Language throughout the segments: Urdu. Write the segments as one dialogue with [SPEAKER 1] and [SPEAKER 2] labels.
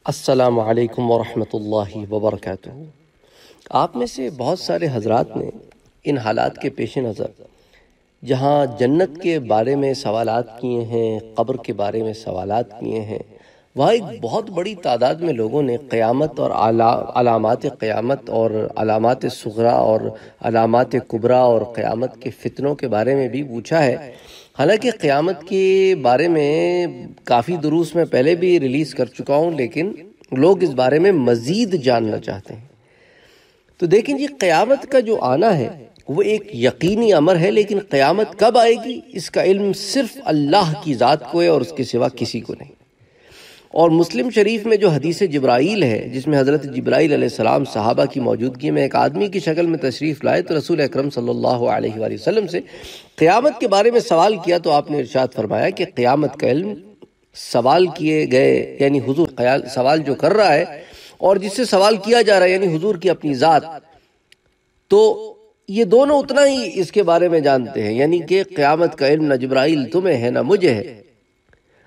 [SPEAKER 1] السلام علیکم ورحمۃ اللہ وبرکاتہ۔ آپ میں سے بہت سارے حضرات نے ان حالات کے پیش نظر جہاں جنت کے بارے میں سوالات کیے ہیں، قبر کے بارے میں سوالات کیے ہیں، وہاں ایک بہت بڑی تعداد میں لوگوں نے قیامت اور علامات قیامت اور علامات صغریٰ اور علامات کبریٰ اور قیامت کے فتنوں کے بارے میں بھی پوچھا ہے۔ حالانکہ قیامت کے بارے میں کافی دروس میں پہلے بھی ریلیز کر چکا ہوں، لیکن لوگ اس بارے میں مزید جاننا چاہتے ہیں۔ تو دیکھیں جی، قیامت کا جو آنا ہے وہ ایک یقینی امر ہے، لیکن قیامت کب آئے گی اس کا علم صرف اللہ کی ذات کو ہے اور اس کے سوا کسی کو نہیں۔ اور مسلم شریف میں جو حدیث جبرائیل ہے، جس میں حضرت جبرائیل علیہ السلام صحابہ کی موجودگی میں ایک آدمی کی شکل میں تشریف لائے تو رسول اکرم صلی اللہ علیہ وآلہ وسلم سے قیامت کے بارے میں سوال کیا، تو آپ نے ارشاد فرمایا کہ قیامت کا علم سوال کیے گئے یعنی حضور سوال جو کر رہا ہے اور جس سے سوال کیا جا رہا ہے یعنی حضور کی اپنی ذات، تو یہ دونوں اتنا ہی اس کے بارے میں جانتے ہیں، یعنی کہ قیامت کا علم نہ جبرائیل تمہیں ہے نہ مجھے ہے۔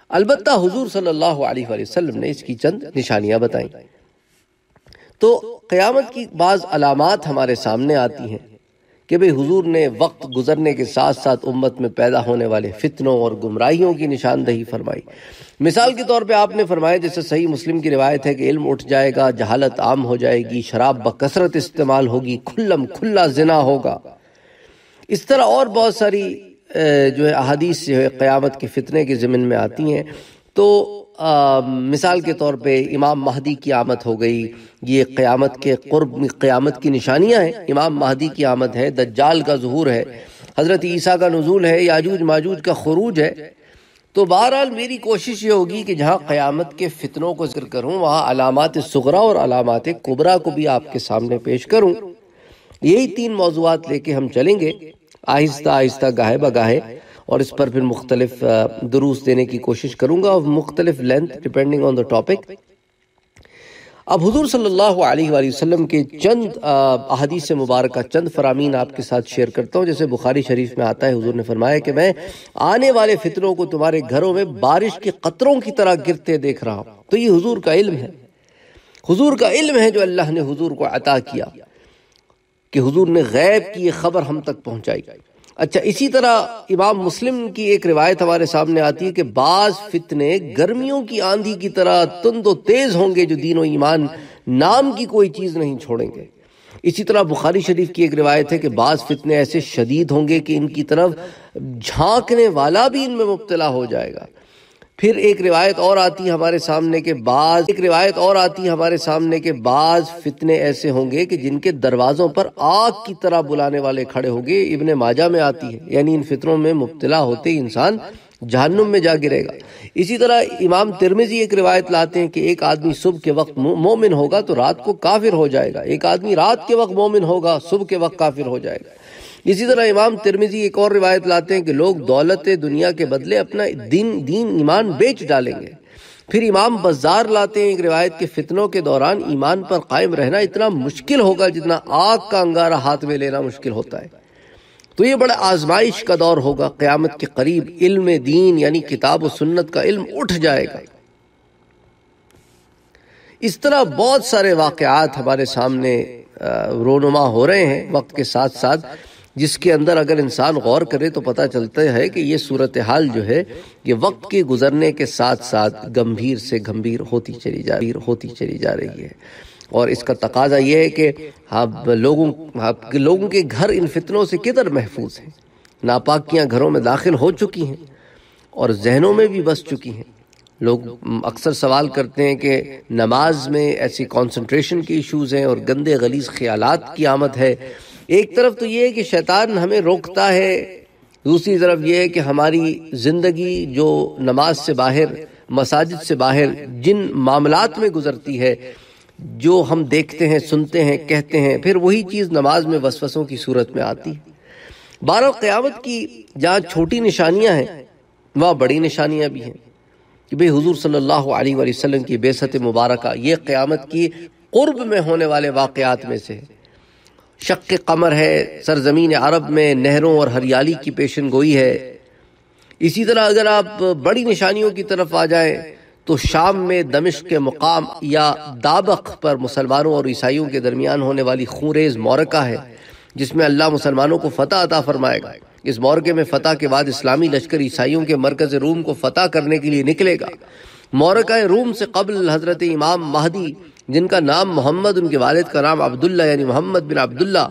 [SPEAKER 1] البتہ حضور صلی اللہ علیہ وآلہ وسلم نے اس کی چند نشانیاں بتائیں۔ تو قیامت کی بعض علامات ہمارے سامنے آتی ہیں کہ بھئی حضور نے وقت گزرنے کے ساتھ ساتھ امت میں پیدا ہونے والے فتنوں اور گمراہیوں کی نشاندہی فرمائی۔ مثال کے طور پہ آپ نے فرمایا، جیسے صحیح مسلم کی روایت ہے کہ علم اٹھ جائے گا، جہالت عام ہو جائے گی، شراب بکثرت استعمال ہوگی، کھلم کھلا زنا ہوگا۔ اس طرح اور بہت ساری جو ہے احادیث جو ہے قیامت کے فتنے کے ضمن میں آتی ہیں۔ تو مثال کے طور پہ امام مہدی کی آمد ہو گئی، یہ قیامت کے قرب قیامت کی نشانیاں ہیں۔ امام مہدی کی آمد ہے، دجال کا ظہور ہے، حضرت عیسیٰ کا نزول ہے، یاجوج ماجوج کا خروج ہے۔ تو بہرحال میری کوشش یہ ہوگی کہ جہاں قیامت کے فتنوں کو ذکر کروں وہاں علامات صغریٰ اور علامات کبریٰ کو بھی آپ کے سامنے پیش کروں۔ یہی تین موضوعات لے کے ہم چلیں گے آہستہ آہستہ، گاہے بگاہے، اور اس پر پھر مختلف دروس دینے کی کوشش کروں گا، مختلف length depending on the topic. اب حضور صلی اللہ علیہ وآلہ وسلم کے چند احادیث مبارکہ، چند فرامین آپ کے ساتھ شیئر کرتا ہوں۔ جیسے بخاری شریف میں آتا ہے، حضور نے فرمایا کہ میں آنے والے فتنوں کو تمہارے گھروں میں بارش کے قطروں کی طرح گرتے دیکھ رہا ہوں۔ تو یہ حضور کا علم ہے، حضور کا علم ہے جو اللہ نے حضور کو عطا کیا کہ حضور نے غیب کی یہ خبر ہم تک پہنچائی۔ اچھا، اسی طرح امام مسلم کی ایک روایت ہمارے سامنے آتی ہے کہ بعض فتنے گرمیوں کی آندھی کی طرح تند و تیز ہوں گے جو دین و ایمان نام کی کوئی چیز نہیں چھوڑیں گے۔ اسی طرح بخاری شریف کی ایک روایت ہے کہ بعض فتنے ایسے شدید ہوں گے کہ ان کی طرف جھانکنے والا بھی ان میں مبتلا ہو جائے گا۔ پھر ایک روایت اور آتی ہے ہمارے سامنے کہ بعض فتنے ایسے ہوں گے کہ جن کے دروازوں پر آگ کی طرح بلانے والے کھڑے ہوں گے۔ ابن ماجہ میں آتی ہے، یعنی ان فتنوں میں مبتلا ہوتے ہی انسان جہنم میں جا گرے گا۔ اسی طرح امام ترمذی ایک روایت لاتے ہیں کہ ایک آدمی صبح کے وقت مومن ہوگا تو رات کو کافر ہو جائے گا، ایک آدمی رات کے وقت مومن ہوگا صبح کے وقت کافر ہو جائے گا۔ اسی طرح امام ترمذی ایک اور روایت لاتے ہیں کہ لوگ دولت دنیا کے بدلے اپنا دین ایمان بیچ ڈالیں گے۔ پھر امام بزار لاتے ہیں ایک روایت کہ فتنوں کے دوران ایمان پر قائم رہنا اتنا مشکل ہوگا جتنا آگ کا انگارہ ہاتھ میں لینا مشکل ہوتا ہے۔ تو یہ بڑا آزمائش کا دور ہوگا قیامت کے قریب۔ علم دین یعنی کتاب و سنت کا علم اٹھ جائے گا۔ اس طرح بہت سارے واقعات ہمارے سامنے رونما ہو رہے ہیں وقت کے ساتھ ساتھ، جس کے اندر اگر انسان غور کرے تو پتہ چلتا ہے کہ یہ صورتحال جو ہے یہ وقت کے گزرنے کے ساتھ ساتھ گمبھیر سے گمبھیر ہوتی چلی جا رہی ہے۔ اور اس کا تقاضا یہ ہے کہ لوگوں کے گھر ان فتنوں سے کدھر محفوظ ہیں۔ ناپاکیاں گھروں میں داخل ہو چکی ہیں اور ذہنوں میں بھی بس چکی ہیں۔ لوگ اکثر سوال کرتے ہیں کہ نماز میں ایسی کنسنٹریشن کی ایشوز ہیں اور گندے غلیظ خیالات کی آمد ہے۔ ایک طرف تو یہ ہے کہ شیطان ہمیں روکتا ہے، دوسری طرف یہ ہے کہ ہماری زندگی جو نماز سے باہر، مساجد سے باہر جن معاملات میں گزرتی ہے، جو ہم دیکھتے ہیں، سنتے ہیں، کہتے ہیں، پھر وہی چیز نماز میں وسوسوں کی صورت میں آتی ہے۔ بہرحال قیامت کی جہاں چھوٹی نشانیاں ہیں وہاں بڑی نشانیاں بھی ہیں کہ بھئی حضور صلی اللہ علیہ وآلہ وسلم کی بعثت مبارکہ یہ قیامت کی قرب میں ہونے والے واقعات میں سے ہے۔ شق قمر ہے، سرزمین عرب میں نہروں اور ہریالی کی پیشن گوئی ہے۔ اسی طرح اگر آپ بڑی نشانیوں کی طرف آ جائیں تو شام میں دمشق کے مقام یا دابق پر مسلمانوں اور عیسائیوں کے درمیان ہونے والی خونریز معرکہ ہے، جس میں اللہ مسلمانوں کو فتح عطا فرمائے گا۔ اس معرکے میں فتح کے بعد اسلامی لشکر عیسائیوں کے مرکز روم کو فتح کرنے کے لیے نکلے گا۔ معرکہ روم سے قبل حضرت امام مہدی، جن کا نام محمد، ان کے والد کا نام عبداللہ یعنی محمد بن عبداللہ،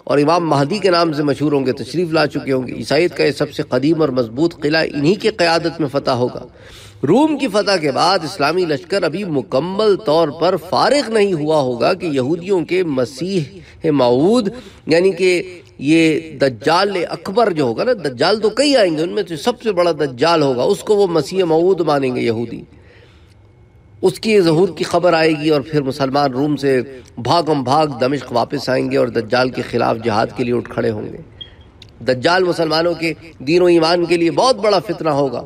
[SPEAKER 1] اور امام مہدی کے نام سے مشہور ہوں گے، تشریف لا چکے ہوں گے۔ عیسائیت کا یہ سب سے قدیم اور مضبوط قلعہ انہی کی قیادت میں فتح ہوگا۔ روم کی فتح کے بعد اسلامی لشکر ابھی مکمل طور پر فارغ نہیں ہوا ہوگا کہ یہودیوں کے مسیح موعود یعنی کہ یہ دجال اکبر جو ہوگا نا، دجال تو کئی آئیں گے، ان میں سے سب سے بڑا دجال ہوگا، اس کو وہ مسیح موعود مانیں گے یہودی۔ اس کی ظہور کی خبر آئے گی اور پھر مسلمان روم سے بھاگم بھاگ دمشق واپس آئیں گے اور دجال کے خلاف جہاد کے لیے اٹھ کھڑے ہوں گے۔ دجال مسلمانوں کے دین و ایمان کے لیے بہت بڑا فتنہ ہوگا۔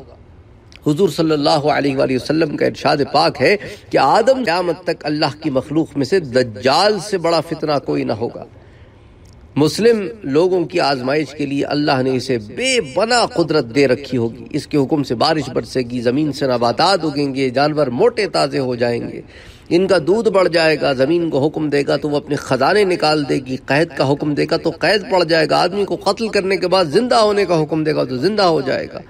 [SPEAKER 1] حضور صلی اللہ علیہ وآلہ وسلم کا ارشاد پاک ہے کہ آدم قیامت تک اللہ کی مخلوق میں سے دجال سے بڑا فتنہ کوئی نہ ہوگا۔ مسلم لوگوں کی آزمائش کے لیے اللہ نے اسے بے پناہ قدرت دے رکھی ہوگی۔ اس کے حکم سے بارش برسے گی، زمین سے نباتات اگیں گے، جانور موٹے تازے ہو جائیں گے، ان کا دودھ بڑھ جائے گا۔ زمین کو حکم دے گا تو وہ اپنے خزانے نکال دے گی، قید کا حکم دے گا تو قید پڑ جائے گا، آدمی کو قتل کرنے کے بعد زندہ ہونے کا حکم دے گا تو زندہ ہو جائے گا۔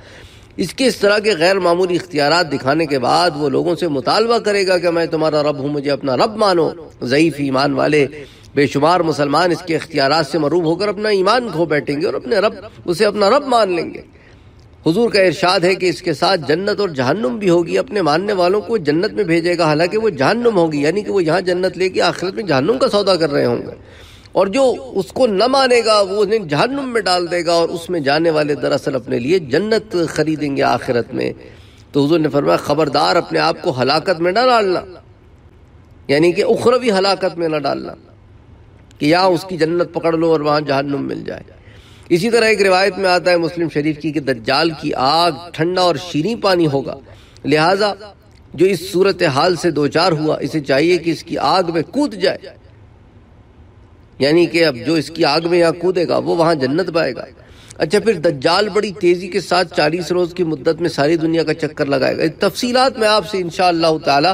[SPEAKER 1] اس طرح کے غیر معمولی اختیارات دکھانے کے بعد وہ لوگوں سے مطالبہ کرے گا کہ میں تمہارا رب ہوں، مجھے اپنا رب مانو۔ ضعیف ایمان والے بے شمار مسلمان اس کے اختیارات سے محروم ہو کر اپنا ایمان کھو بیٹھیں گے اور اسے اپنا رب مان لیں گے۔ حضور کا ارشاد ہے کہ اس کے ساتھ جنت اور جہنم بھی ہوگی، اپنے ماننے والوں کو جنت میں بھیجے گا، حالانکہ وہ جہنم ہوگی، یعنی کہ وہ یہاں جنت لے کے آخرت میں جہنم کا سودا کر رہے ہوں گے، اور جو اس کو نہ مانے گا وہ انہیں جہنم میں ڈال دے گا، اور اس میں جانے والے دراصل اپنے لیے جنت خریدیں گے آخرت میں۔ تو حضور نے فرمایا خبردار اپنے آپ کو ہلاکت میں نہ ڈالنا، یعنی کہ اخروی ہلاکت میں نہ ڈالنا کہ یہاں اس کی جنت پکڑ لو اور وہاں جہنم مل جائے۔ اسی طرح ایک روایت میں آتا ہے مسلم شریف کی کہ دجال کی آگ ٹھنڈا اور شیریں پانی ہوگا، لہٰذا جو اس صورتحال سے دوچار ہوا اسے چاہیے کہ اس کی آگ میں کود جائے، یعنی کہ اب جو اس کی آگ میں یہاں کودے گا وہ وہاں جنت پائے گا۔ اچھا، پھر دجال بڑی تیزی کے ساتھ 40 روز کی مدت میں ساری دنیا کا چکر لگائے گا۔ تفصیلات میں آپ سے انشاءاللہ تعالی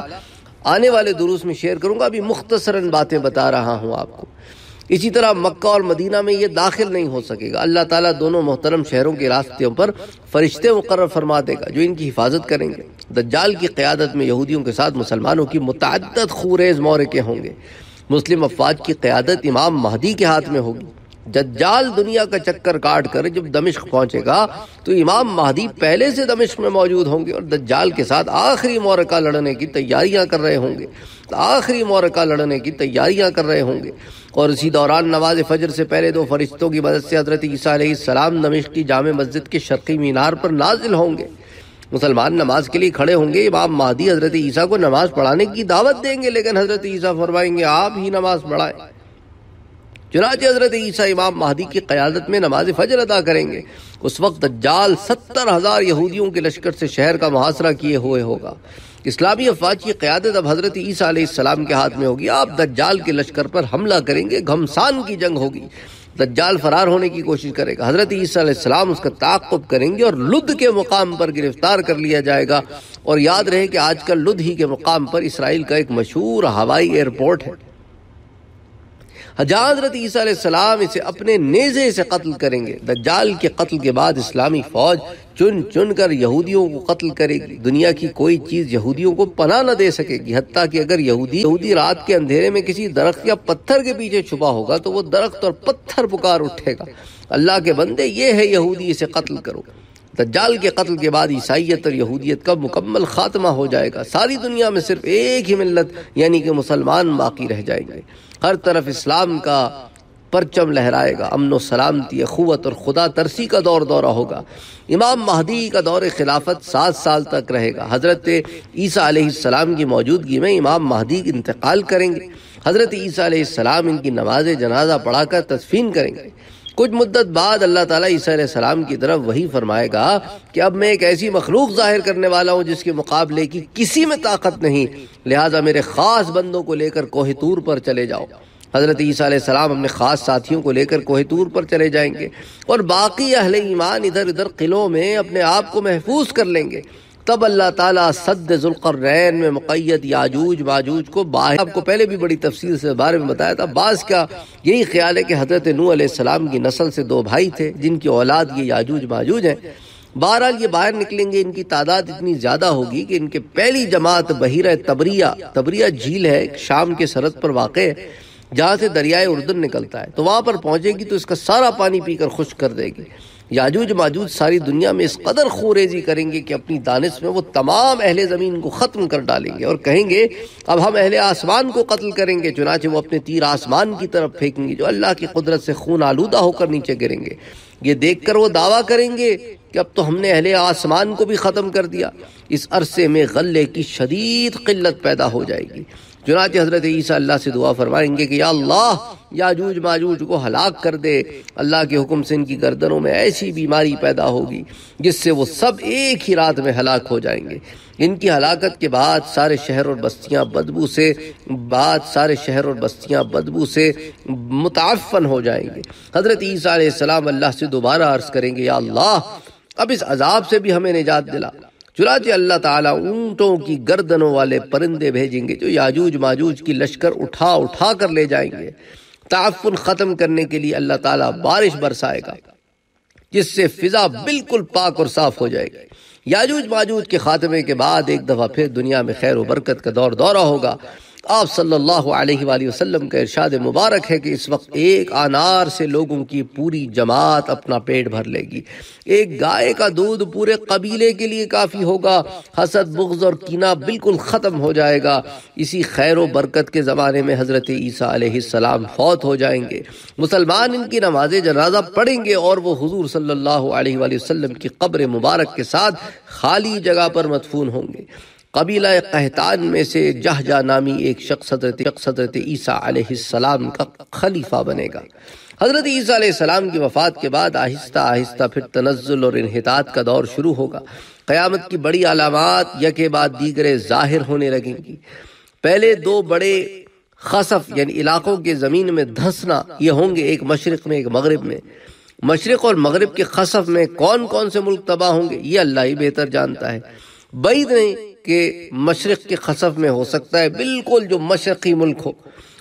[SPEAKER 1] آنے والے دروس میں شیئر کروں گا، ابھی مختصراً باتیں بتا رہا ہوں آپ کو۔ اسی طرح مکہ اور مدینہ میں یہ داخل نہیں ہو سکے گا۔ اللہ تعالیٰ دونوں محترم شہروں کے راستوں پر فرشتے مقرر فرما دے گا جو ان کی حفاظت کریں گے۔ دجال کی قیادت میں یہودیوں کے ساتھ مسلمانوں کی متعدد خونریز معرکے ہوں گے۔ مسلم افواج کی قیادت امام مہدی کے ہاتھ میں ہوگی۔ دجال دنیا کا چکر کاٹ کر جب دمشق پہنچے گا تو امام مہدی پہلے سے دمشق میں موجود ہوں گے اور دجال کے ساتھ آخری معرکہ لڑنے کی تیاریاں کر رہے ہوں گے۔ اور اسی دوران نماز فجر سے پہلے 2 فرشتوں کی مدد سے حضرت عیسیٰ علیہ السلام دمشق کی جامع مسجد کے شرقی مینار پر نازل ہوں گے۔ مسلمان نماز کے لیے کھڑے ہوں گے۔ امام مہدی حضرت عیسیٰ کو نماز پڑھانے کی دعوت دیں گے، لیکن حضرت عیسیٰ فرمائیں گے آپ ہی نماز پڑھائیں۔ چنانچہ حضرت عیسیٰ امام مہدی کی قیادت میں نماز فجر ادا کریں گے۔ اس وقت دجال 70,000 یہودیوں کے لشکر سے شہر کا محاصرہ کیے ہوئے ہوگا۔ اسلامی افواج کی قیادت اب حضرت عیسیٰ علیہ السلام کے ہاتھ میں ہوگی۔ آپ دجال کے لشکر پر حملہ کریں گے، گھمسان کی جنگ ہوگی۔ دجال فرار ہونے کی کوشش کرے گا، حضرت عیسیٰ علیہ السلام اس کا تعاقب کریں گے اور لد کے مقام پر گرفتار کر لیا جائے گا۔ اور یاد رہے کہ آج کل لد ہی کے مقام پر اسرائیل کا ایک مشہور ہوائی ایئرپورٹ ہے، جہاں حضرت عیسیٰ علیہ السلام اسے اپنے نیزے سے قتل کریں گے۔ دجال کے قتل کے بعد اسلامی فوج چن چن کر یہودیوں کو قتل کرے گی۔ دنیا کی کوئی چیز یہودیوں کو پناہ نہ دے سکے گی، حتیٰ کہ اگر یہودی رات کے اندھیرے میں کسی درخت یا پتھر کے پیچھے چھپا ہوگا تو وہ درخت اور پتھر پکار اٹھے گا، اللہ کے بندے یہ ہے یہودی، اسے قتل کرو۔ دجال کے قتل کے بعد عیسائیت اور یہودیت کا مکمل خاتمہ ہو جائے گا۔ ساری دنیا میں صرف ایک ہی ملت یعنی کہ مسلمان باقی رہ جائیں گے۔ ہر طرف اسلام کا پرچم لہرائے گا، امن و سلامتی، اخوت اور خدا ترسی کا دورہ ہوگا۔ امام مہدی کا دور خلافت 7 سال تک رہے گا۔ حضرت عیسیٰ علیہ السلام کی موجودگی میں امام مہدی انتقال کریں گے۔ حضرت عیسیٰ علیہ السلام ان کی نماز جنازہ پڑھا کر تدفین کریں گے۔ کچھ مدت بعد اللہ تعالیٰ عیسیٰ علیہ السلام کی طرف وحی فرمائے گا کہ اب میں ایک ایسی مخلوق ظاہر کرنے والا ہوں جس کے مقابلے کی کسی میں طاقت نہیں، لہٰذا میرے خاص بندوں کو لے کر کوہ طور پر چلے جاؤ۔ حضرت عیسیٰ علیہ السلام اپنے خاص ساتھیوں کو لے کر کوہ طور پر چلے جائیں گے اور باقی اہل ایمان ادھر ادھر قلعوں میں اپنے آپ کو محفوظ کر لیں گے۔ تب اللہ تعالیٰ سد ذوالقرنین میں مقید یاجوج ماجوج کو باہر، آپ کو پہلے بھی بڑی تفصیل سے بارے میں بتایا تھا، بعض کا یہی خیال ہے کہ حضرت نوح علیہ السلام کی نسل سے 2 بھائی تھے جن کی اولاد یہ یاجوج ماجوج ہیں۔ بہرحال یہ باہر نکلیں گے، ان کی تعداد اتنی زیادہ ہوگی کہ ان کے پہلی جماعت بحیرہ تبریہ جھیل ہے، شام کے سرحد پر واقع ہے، جہاں سے دریائے اردن نکلتا ہے، تو وہاں پر پہنچے گی تو اس کا سارا پانی پی کر خشک کر دے گی۔ یاجوج ماجوج ساری دنیا میں اس قدر خوریزی کریں گے کہ اپنی دانش میں وہ تمام اہل زمین کو ختم کر ڈالیں گے اور کہیں گے اب ہم اہل آسمان کو قتل کریں گے، چنانچہ وہ اپنے تیر آسمان کی طرف پھینکیں گے جو اللہ کی قدرت سے خون آلودہ ہو کر نیچے گریں گے۔ یہ دیکھ کر وہ دعویٰ کریں گے کہ اب تو ہم نے اہل آسمان کو بھی ختم کر دیا۔ اس عرصے میں غلے کی شدید قلت پیدا ہو جائے گی، چنانچہ حضرت عیسیٰ اللہ سے دعا فرمائیں گے کہ یا اللہ یاجوج ماجوج کو ہلاک کر دے۔ اللہ کے حکم سے ان کی گردنوں میں ایسی بیماری پیدا ہوگی جس سے وہ سب ایک ہی رات میں ہلاک ہو جائیں گے۔ ان کی ہلاکت کے بعد سارے شہر اور بستیاں بدبو سے متعفن ہو جائیں گے۔ حضرت عیسیٰ علیہ السلام اللہ سے دوبارہ عرض کریں گے یا اللہ اب اس عذاب سے بھی ہمیں نجات دلا۔ چنانچہ اللہ تعالیٰ اونٹوں کی گردنوں والے پرندے بھیجیں گے جو یاجوج ماجوج کی لشکر اٹھا کر لے جائیں گے۔ تعفن ختم کرنے کے لیے اللہ تعالیٰ بارش برسائے گا جس سے فضا بالکل پاک اور صاف ہو جائے گی۔ یاجوج ماجوج کے خاتمے کے بعد ایک دفعہ پھر دنیا میں خیر و برکت کا دورہ ہوگا۔ آپ صلی اللہ علیہ وآلہ وسلم کا ارشاد مبارک ہے کہ اس وقت ایک انار سے لوگوں کی پوری جماعت اپنا پیٹ بھر لے گی، ایک گائے کا دودھ پورے قبیلے کے لیے کافی ہوگا، حسد بغض اور کینہ بالکل ختم ہو جائے گا۔ اسی خیر و برکت کے زمانے میں حضرت عیسیٰ علیہ السلام فوت ہو جائیں گے، مسلمان ان کی نماز جنازہ پڑھیں گے اور وہ حضور صلی اللہ علیہ وآلہ وسلم کی قبر مبارک کے ساتھ خالی جگہ پر مدفون ہوں گے۔ قبیلہ قحطان میں سے جہجہ نامی ایک شخص حضرت عیسیٰ علیہ السلام کا خلیفہ بنے گا۔ حضرت عیسیٰ علیہ السلام کی وفات کے بعد آہستہ آہستہ پھر تنزل اور انحطاط کا دور شروع ہوگا۔ قیامت کی بڑی علامات یکے بعد دیگرے ظاہر ہونے لگیں گی۔ پہلے 2 بڑے خسف یعنی علاقوں کے زمین میں دھنسنا یہ ہوں گے، ایک مشرق میں ایک مغرب میں۔ مشرق اور مغرب کے خسف میں کون کون سے ملک تباہ ہوں گے یہ اللہ ہی بہتر جانتا ہے۔ بعید نہیں کہ مشرق کے خسف میں ہو سکتا ہے بالکل جو مشرقی ملک ہو،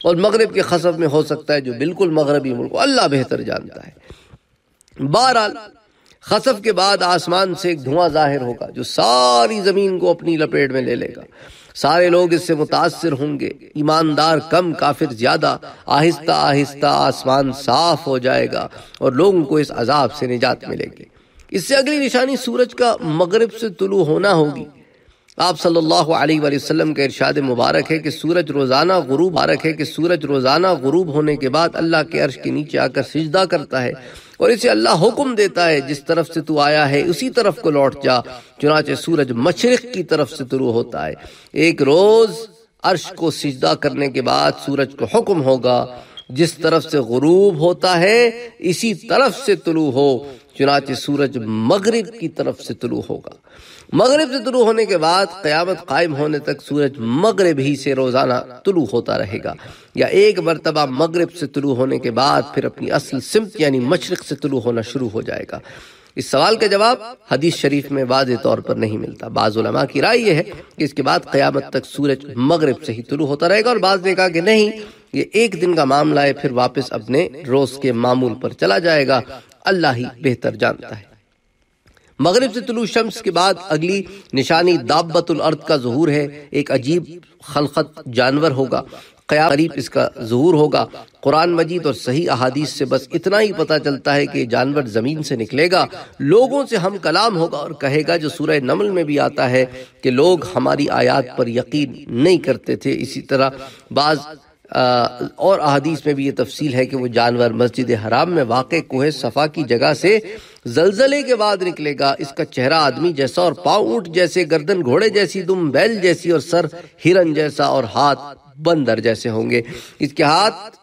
[SPEAKER 1] اور مغرب کے خسف میں ہو سکتا ہے جو بالکل مغربی ملک ہو، اللہ بہتر جانتا ہے۔ بہرحال خسف کے بعد آسمان سے ایک دھواں ظاہر ہوگا جو ساری زمین کو اپنی لپیٹ میں لے لے گا۔ سارے لوگ اس سے متاثر ہوں گے، ایماندار کم کافر زیادہ۔ آہستہ آہستہ آسمان صاف ہو جائے گا اور لوگوں کو اس عذاب سے نجات ملے گی۔ اس سے اگلی نشانی سورج کا مغرب سے طلوع ہونا ہوگی۔ آپ صلی اللہ علیہ وآلہ وسلم کا ارشاد مبارک ہے کہ سورج روزانہ غروب ہونے کے بعد اللہ کے عرش کے نیچے آ کر سجدہ کرتا ہے اور اسے اللہ حکم دیتا ہے جس طرف سے تو آیا ہے اسی طرف کو لوٹ جا۔ چنانچہ سورج مشرق کی طرف سے طلوع ہوتا ہے۔ ایک روز عرش کو سجدہ کرنے کے بعد سورج کو حکم ہوگا جس طرف سے غروب ہوتا ہے اسی طرف سے طلوع ہو، چنانچہ سورج مغرب کی طرف سے طلوع ہوگا۔ مغرب سے طلوع ہونے کے بعد قیامت قائم ہونے تک سورج مغرب ہی سے روزانہ طلوع ہوتا رہے گا، یا ایک مرتبہ مغرب سے طلوع ہونے کے بعد پھر اپنی اصل سمت یعنی مشرق سے طلوع ہونا شروع ہو جائے گا۔ اس سوال کا جواب حدیث شریف میں واضح طور پر نہیں ملتا۔ بعض علماء کی رائے یہ ہے کہ اس کے بعد قیامت تک سورج مغرب سے ہی طلوع ہوتا رہے گا، اور بعض نے کہا کہ نہیں، یہ ایک دن کا معاملہ ہے، پھر واپس اپنے روز کے معمول پر چلا جائے گا۔ اللہ ہی بہتر جانتا ہے۔ مغرب سے طلوع شمس کے بعد اگلی نشانی دابۃ الارض کا ظہور ہے۔ ایک عجیب خلقت جانور ہوگا، قریب اس کا ظہور ہوگا۔ قرآن مجید اور صحیح احادیث سے بس اتنا ہی پتہ چلتا ہے کہ یہ جانور زمین سے نکلے گا، لوگوں سے ہم کلام ہوگا اور کہے گا، جو سورہ نمل میں بھی آتا ہے کہ لوگ ہماری آیات پر یقین نہیں کرتے تھے۔ اسی طرح بعض اور احادیث میں بھی یہ تفصیل ہے کہ وہ جانور مسجد حرام میں واقع کوہ صفا کی جگہ سے زلزلے کے بعد نکلے گا۔ اس کا چہرہ آدمی جیسا اور پاؤں اونٹ جیسے، گردن گھوڑے جیسی، دم بیل جیسی اور سر ہرن جیسا اور ہاتھ بندر جیسے ہوں گے۔ اس کے ہاتھ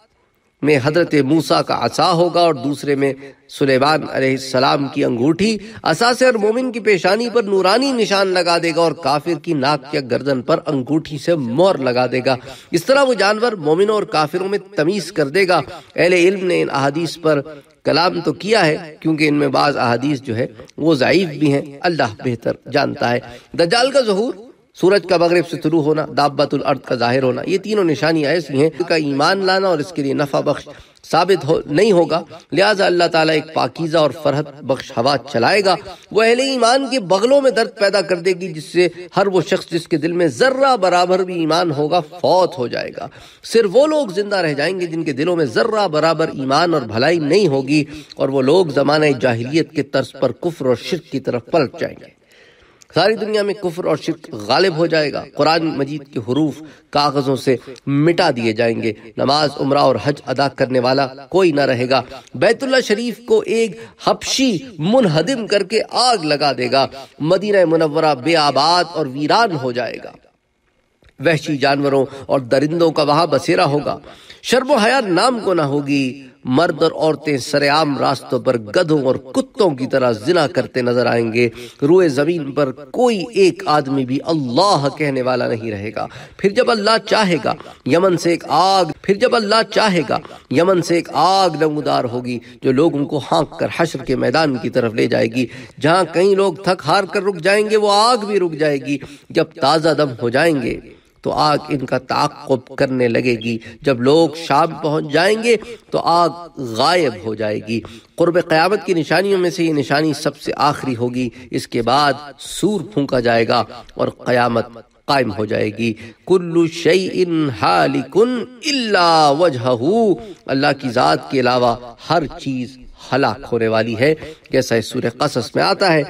[SPEAKER 1] میں حضرت موسیٰ کا عصا ہوگا اور دوسرے میں سلیمان علیہ السلام کی انگوٹھی۔ عصا سے ہر مومن کی پیشانی پر نورانی نشان لگا دے گا اور کافر کی ناک یا گردن پر انگوٹھی سے مہر لگا دے گا۔ اس طرح وہ جانور مومنوں اور کافروں میں تمیز کر دے گا۔ اہل علم نے ان احادیث پر کلام تو کیا ہے کیونکہ ان میں بعض احادیث جو ہے وہ ضعیف بھی ہیں، اللہ بہتر جانتا ہے۔ دجال کا ظہور، سورج کا مغرب سے طلوع ہونا، دابۃ الارض کا ظاہر ہونا، یہ تینوں نشانیاں ایسی ہیں کا ایمان لانا اور اس کے لیے نفع بخش ثابت نہیں ہوگا، لہٰذا اللہ تعالیٰ ایک پاکیزہ اور فرحت بخش ہوا چلائے گا، وہ اہل ایمان کے بغلوں میں درد پیدا کر دے گی، جس سے ہر وہ شخص جس کے دل میں ذرہ برابر بھی ایمان ہوگا فوت ہو جائے گا۔ صرف وہ لوگ زندہ رہ جائیں گے جن کے دلوں میں ذرہ برابر ایمان اور بھلائی نہیں ہوگی، اور وہ لوگ زمانہ جاہلیت کے طرز پر کفر اور شرک کی طرف پلٹ جائیں گے۔ ساری دنیا میں کفر اور شرک غالب ہو جائے گا، قرآن مجید کے حروف کاغذوں سے مٹا دیے جائیں گے، نماز، عمرہ اور حج ادا کرنے والا کوئی نہ رہے گا، بیت اللہ شریف کو ایک حبشی منہدم کر کے آگ لگا دے گا، مدینہ منورہ بے آباد اور ویران ہو جائے گا، وحشی جانوروں اور درندوں کا وہاں بسیرا ہوگا، شرم و حیا نام کو نہ ہوگی، مرد اور عورتیں سرعام راستوں پر گدھوں اور کتوں کی طرح زنا کرتے نظر آئیں گے، روئے زمین پر کوئی ایک آدمی بھی اللہ کہنے والا نہیں رہے گا۔ پھر جب اللہ چاہے گا یمن سے ایک آگ نمودار ہوگی جو لوگوں کو ہانک کر حشر کے میدان کی طرف لے جائے گی، جہاں کئی لوگ تھک ہار کر رک جائیں گے وہ آگ بھی رک جائے گی، جب تازہ دم ہو جائیں گے تو آگ ان کا تعاقب کرنے لگے گی، جب لوگ شام پہنچ جائیں گے تو آگ غائب ہو جائے گی۔ قرب قیامت کی نشانیوں میں سے یہ نشانی سب سے آخری ہوگی، اس کے بعد سور پھونکا جائے گا اور قیامت قائم ہو جائے گی۔ کل شیء ہالک الا وجہہ، اللہ کی ذات کے علاوہ ہر چیز ہلاک ہونے والی ہے، جیسا اس سورہ قصص میں آتا ہے۔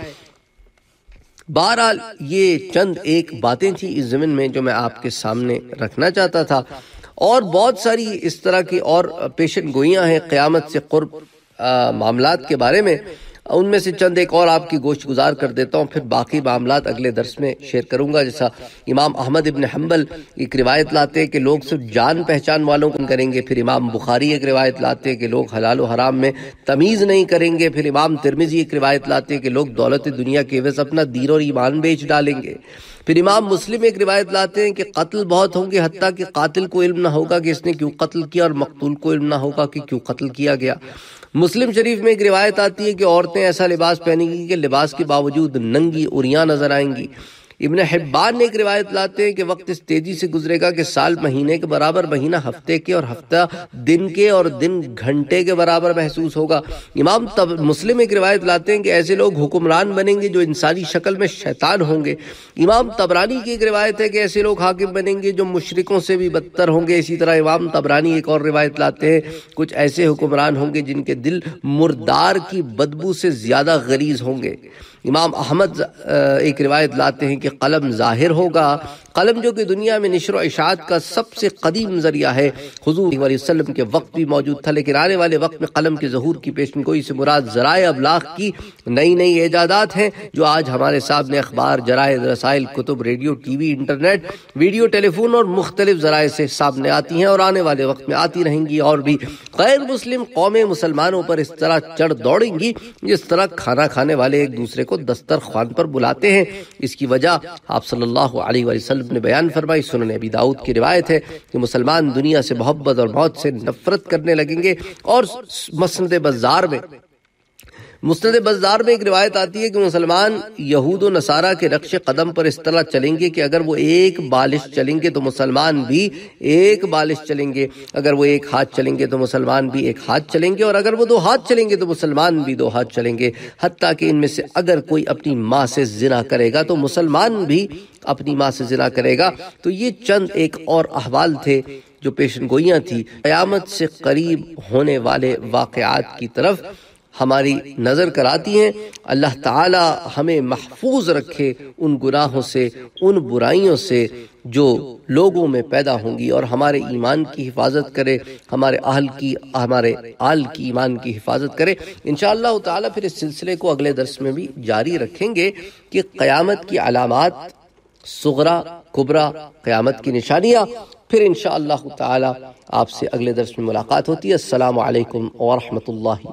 [SPEAKER 1] بہرحال یہ چند ایک باتیں تھیں اس ضمن میں جو میں آپ کے سامنے رکھنا چاہتا تھا، اور بہت ساری اس طرح کی اور پیشن گوئیاں ہیں قیامت سے قرب معاملات کے بارے میں، ان میں سے چند ایک اور آپ کی گوشت گزار کر دیتا ہوں، پھر باقی معاملات اگلے درس میں شیئر کروں گا۔ جیسا امام احمد ابن حنبل ایک روایت لاتے ہیں کہ لوگ صرف جان پہچان والوں کو کریں گے، پھر امام بخاری ایک روایت لاتے ہیں کہ لوگ حلال و حرام میں تمیز نہیں کریں گے، پھر امام ترمذی ایک روایت لاتے ہیں کہ لوگ دولت دنیا کے عوض اپنا دین اور ایمان بیچ ڈالیں گے، پھر امام مسلم ایک روایت لاتے ہیں کہ قتل بہت ہوں گے، حتیٰ کہ قاتل کو علم نہ ہوگا کہ اس نے کیوں قتل کیا، اور مقتول کو علم نہ ہوگا کہ کیوں قتل کیا گیا۔ مسلم شریف میں ایک روایت آتی ہے کہ عورتیں ایسا لباس پہنیں گی کہ لباس کے باوجود ننگی عریاں نظر آئیں گی۔ ابن حبان نے ایک روایت لاتے ہیں کہ وقت اس تیزی سے گزرے گا کہ سال مہینے کے برابر، مہینہ ہفتے کے، اور ہفتہ دن کے، اور دن گھنٹے کے برابر محسوس ہوگا۔ امام مسلم ایک روایت لاتے ہیں کہ ایسے لوگ حکمران بنیں گے جو انسانی شکل میں شیطان ہوں گے۔ امام طبرانی کی ایک روایت ہے کہ ایسے لوگ حاکم بنیں گے جو مشرکوں سے بھی بدتر ہوں گے۔ اسی طرح امام طبرانی ایک اور روایت لاتے ہیں کچھ ایسے حکمران ہوں گے جن کے دل مردار کی بدبو سے زیادہ غلیظ ہوں گے۔ امام احمد ایک روایت لاتے ہیں کہ قلم ظاہر ہوگا، قلم جو کہ دنیا میں نشر و اشاعت کا سب سے قدیم ذریعہ ہے، حضور صلی اللہ علیہ وسلم کے وقت بھی موجود تھا، لیکن آنے والے وقت میں قلم کے ظہور کی پیشن گوئی سے مراد ذرائع ابلاغ کی نئی ایجادات ہیں جو آج ہمارے سامنے اخبار، جرائد، رسائل، کتب، ریڈیو، ٹی وی، انٹرنیٹ، ویڈیو، ٹیلی فون اور مختلف ذرائع سے سامنے آتی ہیں اور آنے والے وقت میں آتی رہیں گی، اور بھی غیر مسلم قومیں مسلمانوں پر اس طرح چڑھ دوڑیں گی جس طرح کھانا کھانے والے ایک دوسرے کو دسترخوان پر بلاتے ہیں۔ اس کی وجہ آپ صلی اللہ علیہ وسلم نے بیان فرمائی، سنن ابی داؤد کی روایت ہے کہ مسلمان دنیا سے محبت اور موت سے نفرت کرنے لگیں گے، اور مسند بزار میں ایک روایت آتی ہے کہ مسلمان یہود و نصارہ کے رقش قدم پر اس طرح چلیں گے کہ اگر وہ ایک بالش چلیں گے تو مسلمان بھی ایک بالش چلیں گے، اگر وہ ایک ہاتھ چلیں گے تو مسلمان بھی ایک ہاتھ چلیں گے، اور اگر وہ 2 ہاتھ چلیں گے تو مسلمان بھی 2 ہاتھ چلیں گے، حتیٰ کہ ان میں سے اگر کوئی اپنی ماں سے زنا کرے گا تو مسلمان بھی اپنی ماں سے زنا کرے گا۔ تو یہ چند ایک اور احوال تھے جو پیشن گوئیاں تھی قیامت سے قریب ہونے والے واقعات کی طرف ہماری نظر کراتی ہیں۔ اللہ تعالی ہمیں محفوظ رکھے ان گناہوں سے، ان برائیوں سے جو لوگوں میں پیدا ہوں گی، اور ہمارے ایمان کی حفاظت کرے، ہمارے آل کی ایمان کی حفاظت کرے۔ انشاءاللہ تعالی پھر اس سلسلے کو اگلے درس میں بھی جاری رکھیں گے کہ قیامت کی علامات، صغرا، کبرا، قیامت کی نشانیاں، پھر انشاءاللہ تعالی آپ سے اگلے درس میں ملاقات ہوتی ہے۔ السلام علیکم ورحمۃ اللہ